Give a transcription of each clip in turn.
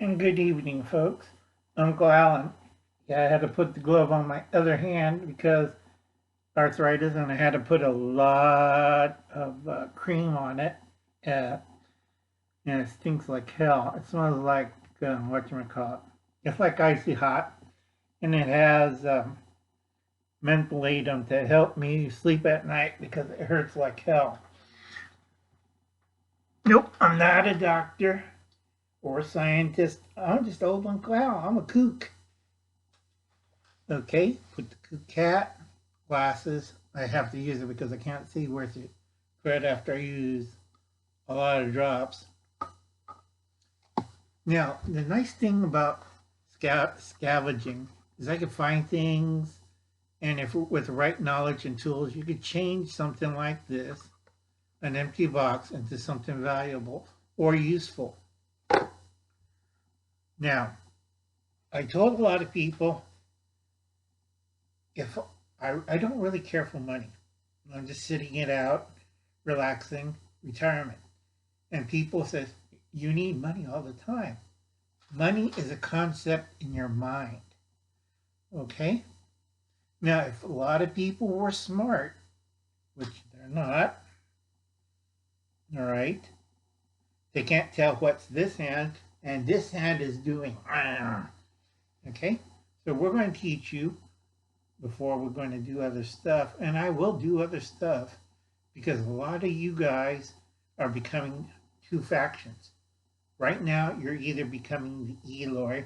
And good evening, folks. Uncle Alan. Yeah, I had to put the glove on my other hand because arthritis, and I had to put a lot of cream on it. Uh, and it stinks like hell. It smells like whatchamacallit. It's like icy hot, and it has mentholatum to help me sleep at night because it hurts like hell. Nope, I'm not a doctor or a scientist. I'm just old Uncle Al. I'm a kook. Okay, put the kook hat, glasses. I have to use it because I can't see worth it right after I use a lot of drops. Now, the nice thing about scavenging is I can find things, and if with the right knowledge and tools, you could change something like this, an empty box, into something valuable or useful. Now, I told a lot of people if I don't really care for money, I'm just sitting it out, relaxing, retirement. And people say, you need money all the time. Money is a concept in your mind. Okay? Now, if a lot of people were smart, which they're not, all right, they can't tell what's this hand, and this hand is doing. Okay? So we're going to teach you before we're going to do other stuff, and I will do other stuff because a lot of you guys are becoming two factions. Right now, you're either becoming the Eloy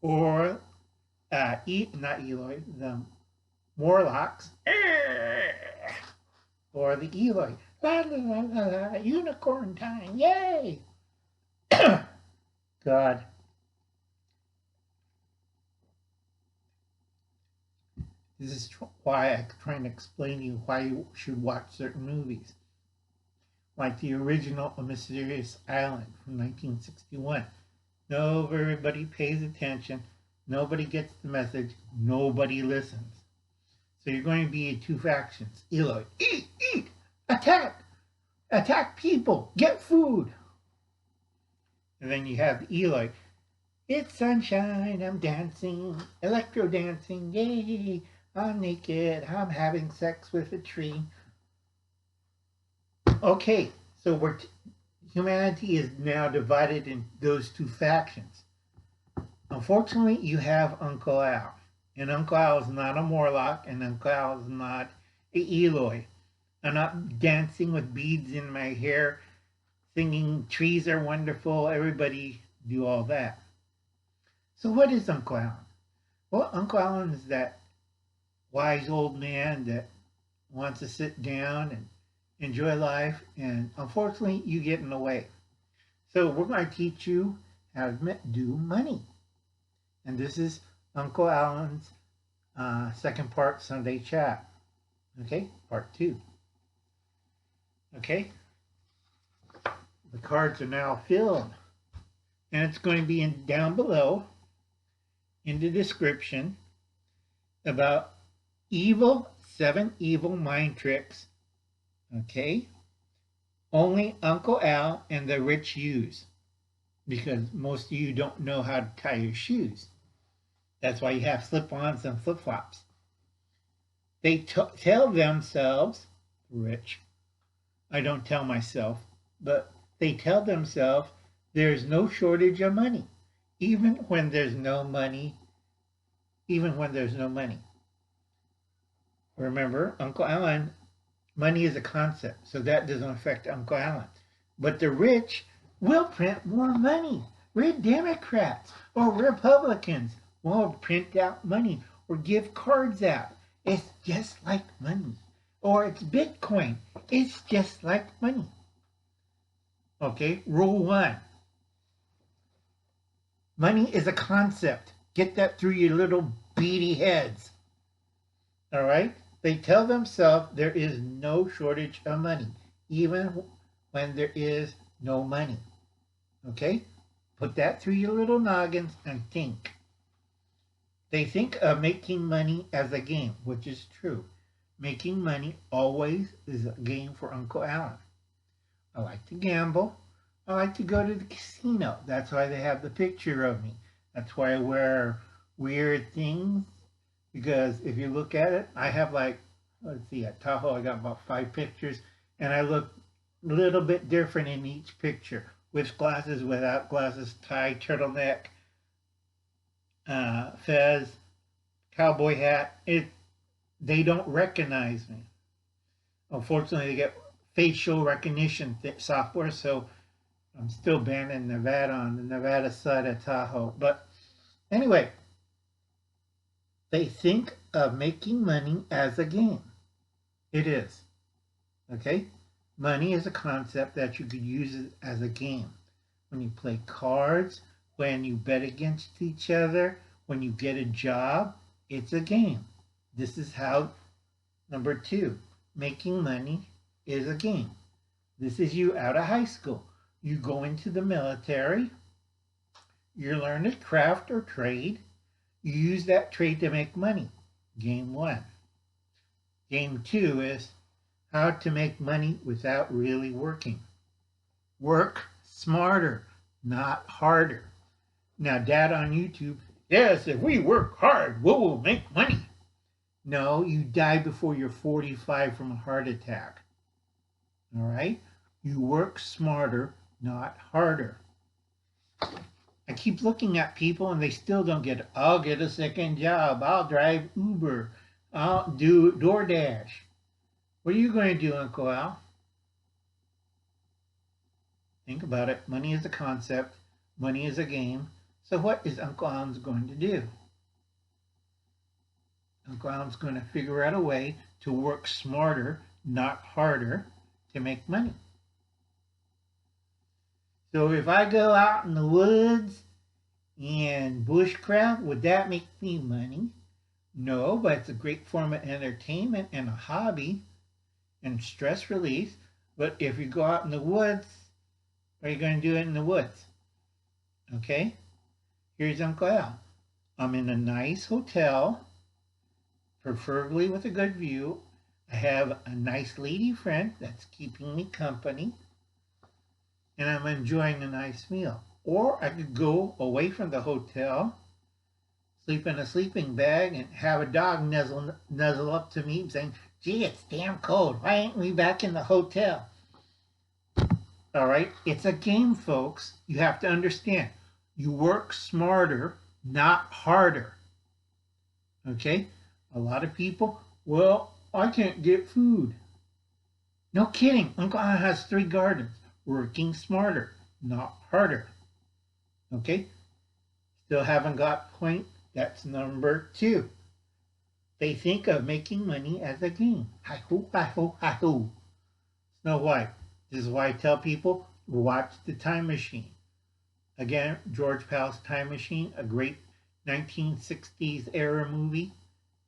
or not Eloy, the Morlocks or the Eloy. La la la la la, unicorn time, yay! God. This is why I'm trying to explain to you why you should watch certain movies. Like the original A Mysterious Island from 1961. Everybody pays attention. Nobody gets the message. Nobody listens. So you're going to be in two factions. Eloy, eat, eat, attack, attack people, get food. And then you have Eloy, it's sunshine, I'm dancing, electro dancing, yay, I'm naked, I'm having sex with a tree. Okay, so humanity is now divided in those two factions. Unfortunately, you have Uncle Al. And Uncle Al is not a Morlock, and Uncle Al is not a Eloy. I'm not dancing with beads in my hair, singing trees are wonderful, everybody do all that. So what is Uncle Alan? Well, Uncle Alan is that wise old man that wants to sit down and enjoy life, and unfortunately, you get in the way. So we're going to teach you how to do money. And this is Uncle Alan's second part Sunday chat. Okay, part 2. Okay, the cards are now filled, and it's going to be down below in the description about 7 evil mind tricks. Okay, only Uncle Al and the rich use, because most of you don't know how to tie your shoes. That's why you have slip-ons and flip-flops. They tell themselves, rich, I don't tell myself, but they tell themselves there's no shortage of money, even when there's no money. Remember, Uncle Alan, money is a concept, so that doesn't affect Uncle Alan. But the rich will print more money. We're Democrats or Republicans. We'll print out money or give cards out. It's just like money. Or it's Bitcoin. It's just like money. Okay, rule 1. Money is a concept. Get that through your little beady heads. All right? They tell themselves there is no shortage of money, even when there is no money. Okay? Put that through your little noggins and think. They think of making money as a game, which is true. Making money always is a game for Uncle Alan. I like to gamble. I like to go to the casino. That's why they have the picture of me. That's why I wear weird things. Because if you look at it, I have like, let's see, at Tahoe, I got about 5 pictures, and I look a little bit different in each picture. With glasses, without glasses, tie, turtleneck, fez, cowboy hat. They don't recognize me. Unfortunately, they get facial recognition software, so I'm still banned in Nevada on the Nevada side of Tahoe. But anyway, they think of making money as a game. It is. Okay? Money is a concept that you could use as a game. When you play cards, when you bet against each other, when you get a job, it's a game. This is how, number 2, making money is a game. This is you out of high school. You go into the military, you learn a craft or trade, you use that trade to make money. Game 1. Game 2 is how to make money without really working. Work smarter, not harder. Now, Dad on YouTube, yes, if we work hard, we will make money. No, you die before you're 45 from a heart attack. All right? You work smarter, not harder. I keep looking at people and they still don't get it. I'll get a second job. I'll drive Uber. I'll do DoorDash. What are you going to do, Uncle Al? Think about it. Money is a concept. Money is a game. So what is Uncle Al's going to do? Uncle Al's going to figure out a way to work smarter, not harder, to make money. So if I go out in the woods and bushcraft, would that make me money? No, but it's a great form of entertainment and a hobby and stress release. But if you go out in the woods, what are you going to do in the woods? Okay? Here's Uncle Al. I'm in a nice hotel, preferably with a good view. I have a nice lady friend that's keeping me company, and I'm enjoying a nice meal. Or I could go away from the hotel, sleep in a sleeping bag, and have a dog nuzzle up to me saying, gee, it's damn cold. Why ain't we back in the hotel? All right, it's a game, folks. You have to understand. You work smarter, not harder. Okay? A lot of people, well, I can't get food. No kidding. Uncle Al has 3 gardens. Working smarter, not harder. Okay? Still haven't got point. That's number 2. They think of making money as a game. Hi-ho, hi-ho, hi-ho. Snow White. This is why I tell people, watch The Time Machine. Again, George Pal's Time Machine, a great 1960s era movie.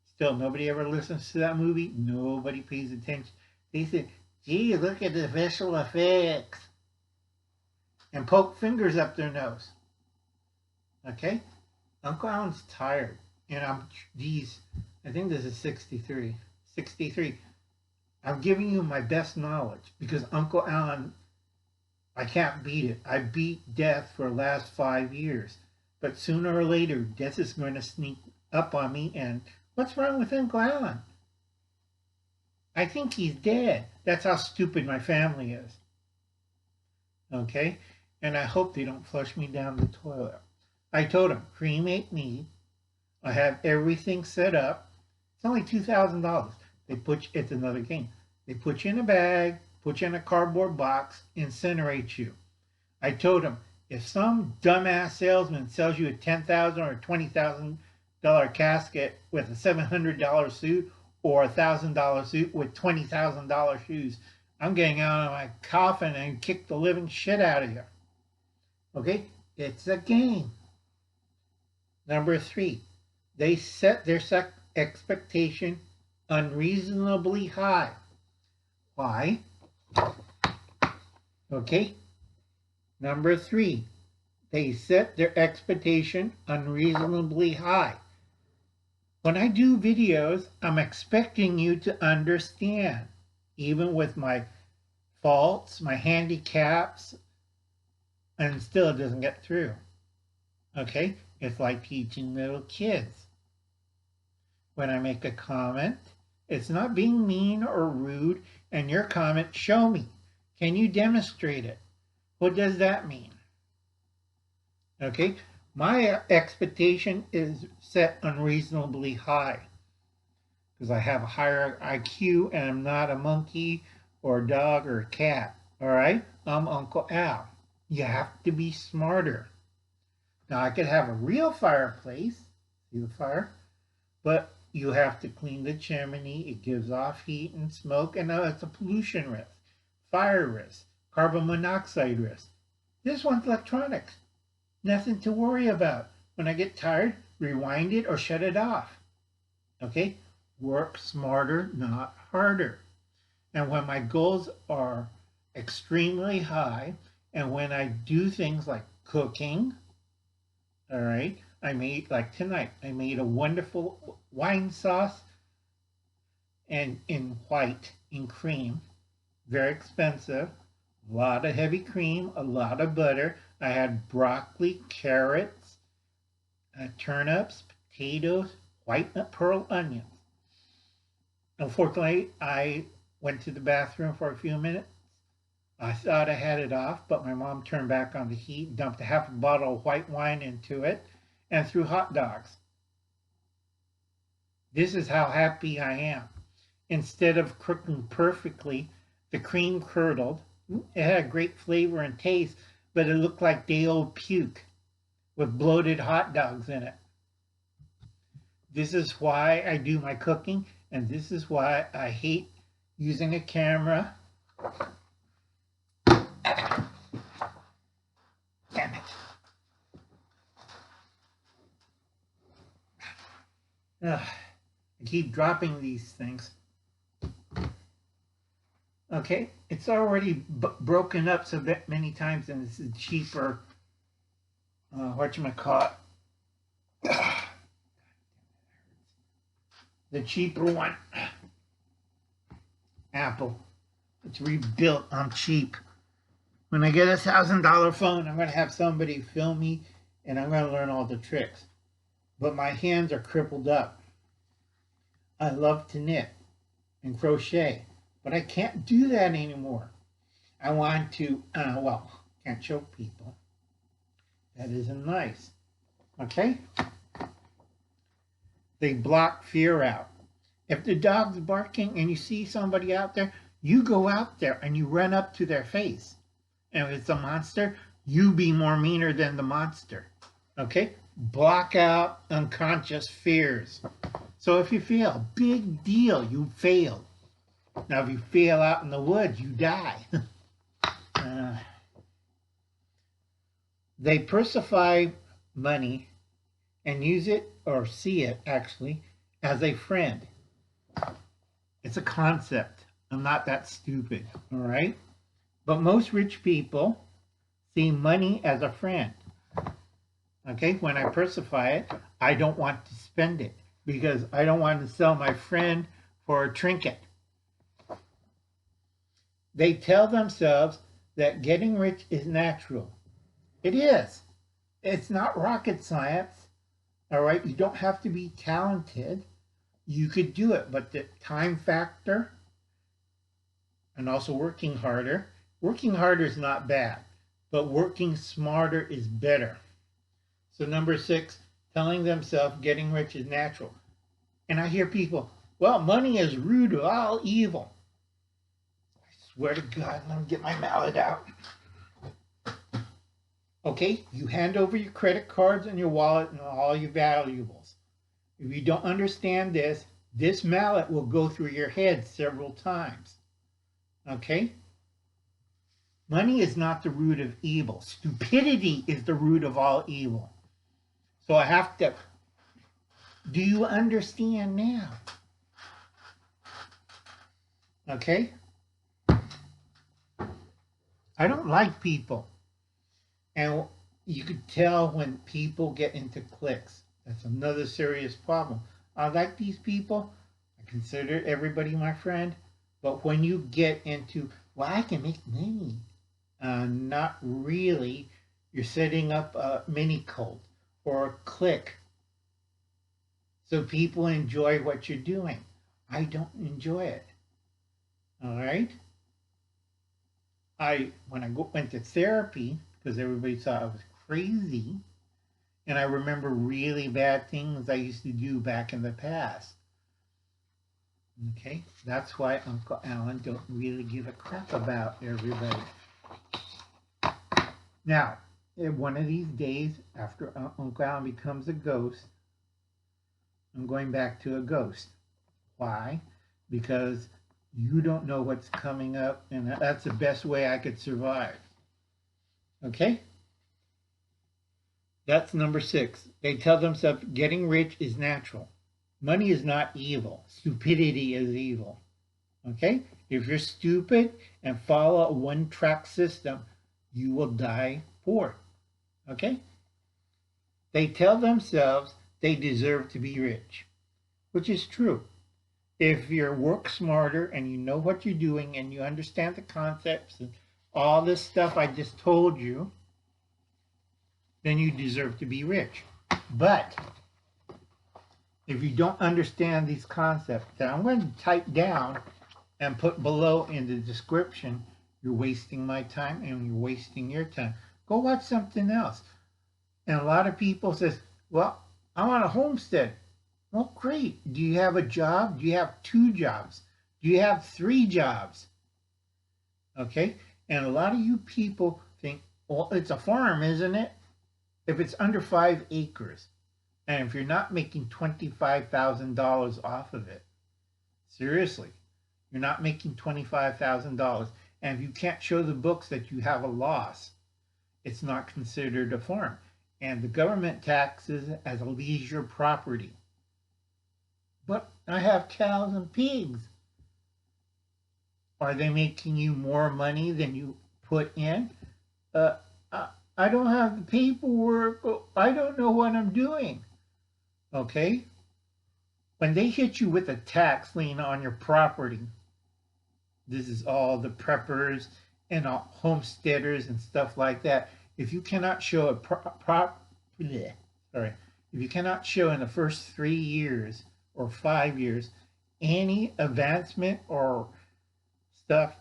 Still, nobody ever listens to that movie. Nobody pays attention. They say, gee, look at the visual effects. And poke fingers up their nose. Okay? Uncle Alan's tired. And I think this is 63. 63. I'm giving you my best knowledge because Uncle Alan, I can't beat it. I beat death for the last 5 years. But sooner or later, death is going to sneak up on me. And what's wrong with Uncle Alan? I think he's dead. That's how stupid my family is. Okay? And I hope they don't flush me down the toilet. I told them, cremate me. I have everything set up. It's only $2,000. It's another game. They put you in a bag, put you in a cardboard box, incinerate you. I told them, if some dumbass salesman sells you a $10,000 or $20,000 casket with a $700 suit or a $1,000 suit with $20,000 shoes, I'm getting out of my coffin and kick the living shit out of you. Okay? It's a game. Number 3, they set their expectation unreasonably high. Why? Okay? Number 3, they set their expectation unreasonably high. When I do videos, I'm expecting you to understand, even with my faults, my handicaps, and still it doesn't get through. Okay? It's like teaching little kids. When I make a comment, it's not being mean or rude, and your comment, show me. Can you demonstrate it? What does that mean? Okay? My expectation is set unreasonably high because I have a higher IQ and I'm not a monkey or a dog or a cat. All right? I'm Uncle Al. You have to be smarter. Now, I could have a real fireplace. See the fire? But you have to clean the chimney. It gives off heat and smoke, and it's a pollution risk, fire risk, carbon monoxide risk. This one's electronics. Nothing to worry about. When I get tired, rewind it or shut it off. Okay? Work smarter, not harder. And when my goals are extremely high, and when I do things like cooking, all right, I made, like tonight, I made a wonderful wine sauce and in white, in cream, very expensive, a lot of heavy cream, a lot of butter. I had broccoli, carrots, turnips, potatoes, white pearl onions. Unfortunately, I went to the bathroom for a few minutes. I thought I had it off, but my mom turned back on the heat, dumped a half a bottle of white wine into it, and threw hot dogs. This is how happy I am. Instead of cooking perfectly, the cream curdled. It had a great flavor and taste, but it looked like day-old puke with bloated hot dogs in it. This is why I do my cooking, and this is why I hate using a camera. Damn it. I keep dropping these things. Okay, it's already broken up so many times, and this is cheaper. Whatchamacallit? The cheaper one. Apple. It's rebuilt. I'm cheap. When I get a $1,000 phone, I'm going to have somebody film me, and I'm going to learn all the tricks. But my hands are crippled up. I love to knit and crochet, but I can't do that anymore. I want to, well, can't show people. That isn't nice. Okay? They block fear out. If the dog's barking and you see somebody out there, you go out there and you run up to their face. And if it's a monster, you be more meaner than the monster. Okay? Block out unconscious fears. So if you fail, big deal, you failed. Now if you fail out in the woods, you die. They persify money and use it, or see it actually, as a friend. It's a concept. I'm not that stupid, all right? But most rich people see money as a friend. Okay, when I persify it, I don't want to spend it because I don't want to sell my friend for a trinket. They tell themselves that getting rich is natural. It is. It's not rocket science, all right? You don't have to be talented. You could do it, but the time factor and also working harder. Working harder is not bad, but working smarter is better. So number 6, telling themselves getting rich is natural. And I hear people, well, money is root of all evil. I swear to God, let me get my mallet out. Okay, you hand over your credit cards and your wallet and all your valuables. If you don't understand this, this mallet will go through your head several times. Okay? Money is not the root of evil. Stupidity is the root of all evil. So I have to, do you understand now? Okay? I don't like people. And you could tell when people get into cliques. That's another serious problem. I like these people. I consider everybody my friend. But when you get into, well, I can make money. Not really. You're setting up a mini cult or a clique so people enjoy what you're doing. I don't enjoy it. All right? When I went to therapy, because everybody thought I was crazy, and I remember really bad things I used to do back in the past. Okay, that's why Uncle Alan don't really give a crap about everybody. Now, one of these days, after Uncle Alan becomes a ghost, I'm going back to a ghost. Why? Because you don't know what's coming up, and that's the best way I could survive. Okay? That's number 6. They tell themselves getting rich is natural. Money is not evil. Stupidity is evil. Okay? If you're stupid and follow a one-track system, you will die poor. Okay? They tell themselves they deserve to be rich, which is true. If you work smarter and you know what you're doing and you understand the concepts and all this stuff I just told you, then you deserve to be rich. But if you don't understand these concepts that I'm going to type down and put below in the description, you're wasting my time and you're wasting your time. Go watch something else. And a lot of people says, well, I want a homestead. Well, great. Do you have a job? Do you have 2 jobs? Do you have 3 jobs? Okay? And a lot of you people think, well, it's a farm, isn't it? If it's under 5 acres, and if you're not making $25,000 off of it, seriously, you're not making $25,000, and if you can't show the books that you have a loss, it's not considered a farm. And the government taxes as a leisure property. But I have cows and pigs. Are they making you more money than you put in? I don't have the paperwork. I don't know what I'm doing. Okay? When they hit you with a tax lien on your property, this is all the preppers and all homesteaders and stuff like that. If you cannot show if you cannot show in the first 3 years or 5 years any advancement or stuff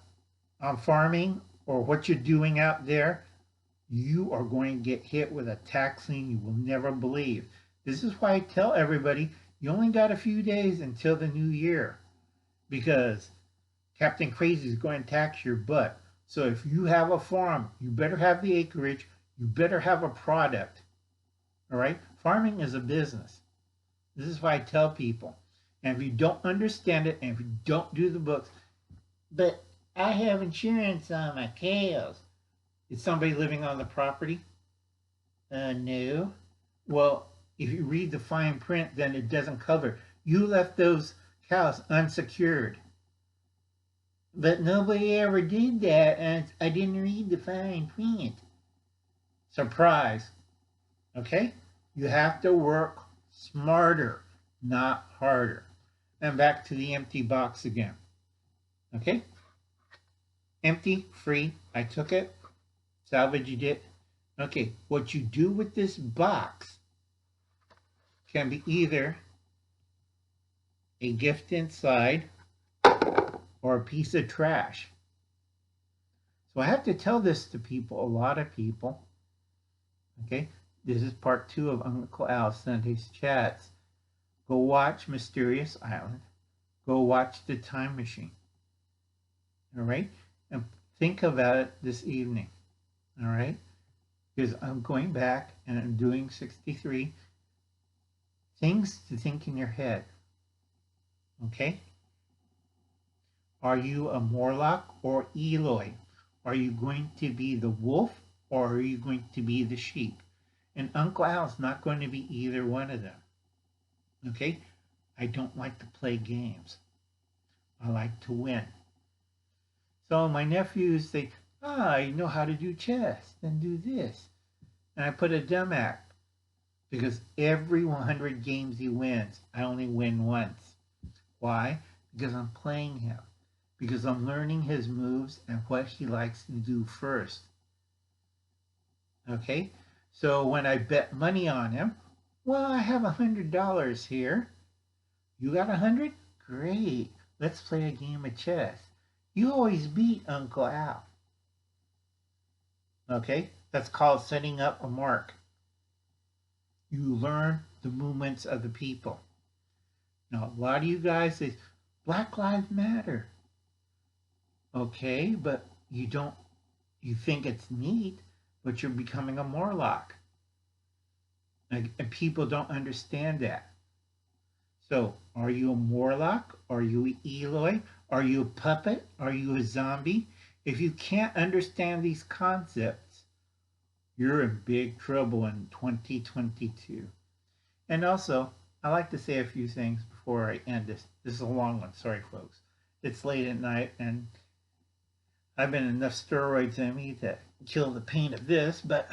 on farming or what you're doing out there, you are going to get hit with a tax lien you will never believe. This is why I tell everybody you only got a few days until the new year, because Captain Crazy is going to tax your butt. So if you have a farm, you better have the acreage, you better have a product. All right? Farming is a business. This is why I tell people. And if you don't understand it, and if you don't do the books, but I have insurance on my cows. Is somebody living on the property? No. Well, if you read the fine print, then it doesn't cover. You left those cows unsecured. But nobody ever did that, and I didn't read the fine print. Surprise. Okay? You have to work smarter, not harder. And back to the empty box again. Okay? Empty, free. I took it, salvaged it. Okay, what you do with this box can be either a gift inside or a piece of trash. So I have to tell this to people, a lot of people. Okay, this is part 2 of Uncle Al's Sunday's Chats. Go watch Mysterious Island. Go watch The Time Machine. All right? And think about it this evening. All right? Because I'm going back and I'm doing 63 things to think in your head. Okay? Are you a Morlock or Eloi? Are you going to be the wolf or are you going to be the sheep? And Uncle Al's not going to be either one of them. Okay? I don't like to play games. I like to win. So my nephews say, I know how to do chess, then do this. And I put a dumb act. Because every 100 games he wins, I only win once. Why? Because I'm playing him. Because I'm learning his moves and what he likes to do first. Okay, so when I bet money on him, well, I have $100 here. You got 100? Great. Let's play a game of chess. You always beat Uncle Al. Okay, that's called setting up a mark. You learn the movements of the people. Now, a lot of you guys say, Black Lives Matter. Okay, but you think it's neat, but you're becoming a Morlock. And people don't understand that. So, are you a Morlock? Are you an Eloy? Are you a puppet? Are you a zombie? If you can't understand these concepts, you're in big trouble in 2022. And also, I like to say a few things before I end this. This is a long one. Sorry, folks. It's late at night, and I've been enough steroids in me to kill the pain of this, but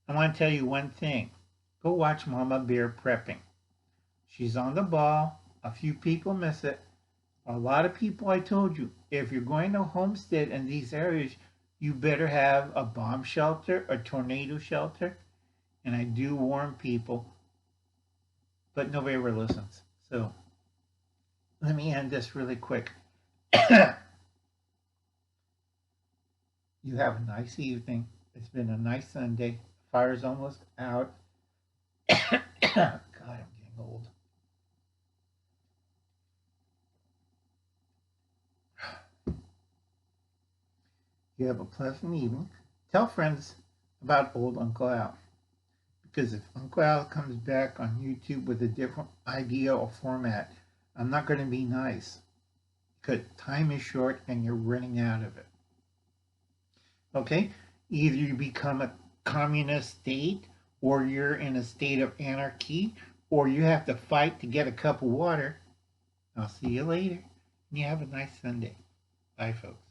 I want to tell you one thing. Go watch Mama Bear prepping. She's on the ball. A few people miss it. A lot of people, I told you, if you're going to homestead in these areas, you better have a bomb shelter, a tornado shelter. And I do warn people, but nobody ever listens. So let me end this really quick. You have a nice evening. It's been a nice Sunday. Fire's almost out. God, I'm getting old. You have a pleasant evening. Tell friends about old Uncle Al. Because if Uncle Al comes back on YouTube with a different idea or format, I'm not going to be nice. Because time is short and you're running out of it. Okay? Either you become a communist state, or you're in a state of anarchy, or you have to fight to get a cup of water. I'll see you later. And you have a nice Sunday. Bye, folks.